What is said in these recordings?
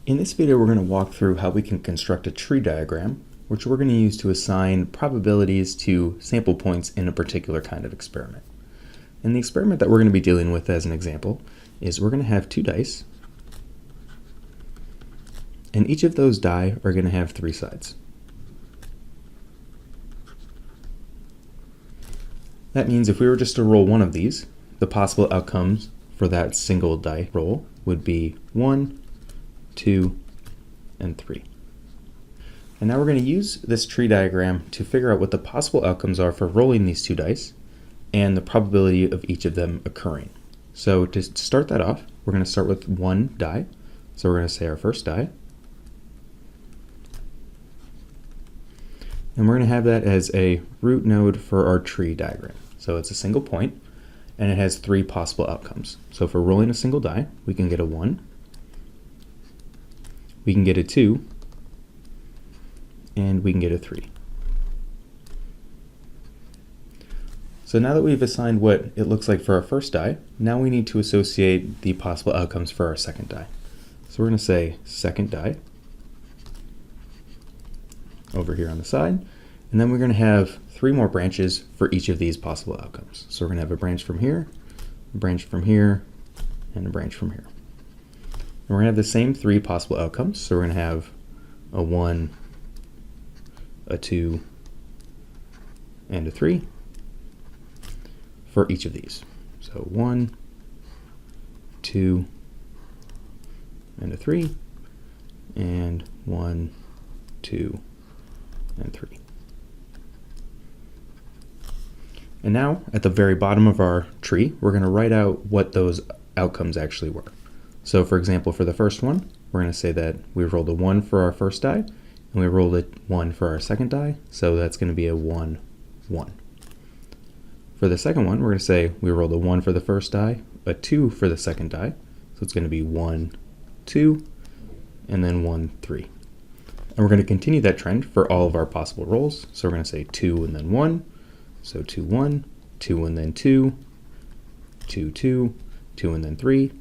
In this video, we're going to walk through how we can construct a tree diagram, which we're going to use to assign probabilities to sample points in a particular kind of experiment. And the experiment that we're going to be dealing with as an example is we're going to have two dice, and each of those die are going to have three sides. That means if we were just to roll one of these, the possible outcomes for that single die roll would be 1, 2, and 3. And now we're going to use this tree diagram to figure out what the possible outcomes are for rolling these two dice and the probability of each of them occurring. So to start that off, we're going to start with one die. So we're going to say our first die. And we're going to have that as a root node for our tree diagram. So it's a single point, and it has three possible outcomes. So if we're rolling a single die, we can get a 1, we can get a 2, and we can get a 3. So now that we've assigned what it looks like for our first die, now we need to associate the possible outcomes for our second die. So we're going to say second die over here on the side, and then we're going to have three more branches for each of these possible outcomes. So we're going to have a branch from here, a branch from here, and a branch from here. And we're going to have the same three possible outcomes. So we're going to have a 1, a 2, and a 3 for each of these. So 1, 2, and a 3, and 1, 2, and 3. And now, at the very bottom of our tree, we're going to write out what those outcomes actually were. So for example, for the first one, we're going to say that we rolled a 1 for our first die, and we rolled a 1 for our second die, so that's going to be a 1, 1. For the second one, we're going to say we rolled a 1 for the first die, a 2 for the second die, so it's going to be 1, 2, and then 1, 3. And we're going to continue that trend for all of our possible rolls. So we're going to say 2 and then 1, so 2, 1, 2 and then 2, 2, 2, 2 and then 3,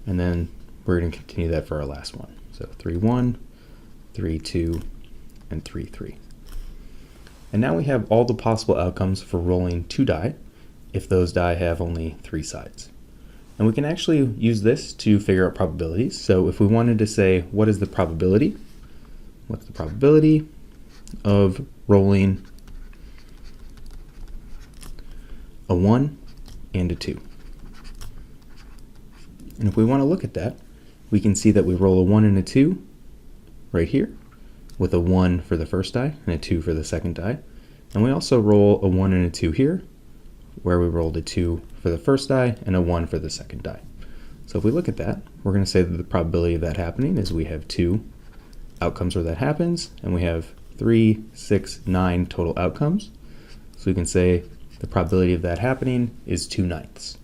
and then we're going to continue that for our last one. So 3, 1, 3, 2, and 3, 3. And now we have all the possible outcomes for rolling two die if those die have only three sides. And we can actually use this to figure out probabilities. So if we wanted to say, what is the probability? What's the probability of rolling a 1 and a 2? And if we want to look at that, we can see that we roll a 1 and a 2 right here, with a 1 for the first die and a 2 for the second die. And we also roll a 1 and a 2 here, where we rolled a 2 for the first die and a 1 for the second die. So if we look at that, we're going to say that the probability of that happening is we have 2 outcomes where that happens, and we have 3, 6, 9 total outcomes. So we can say the probability of that happening is 2/9.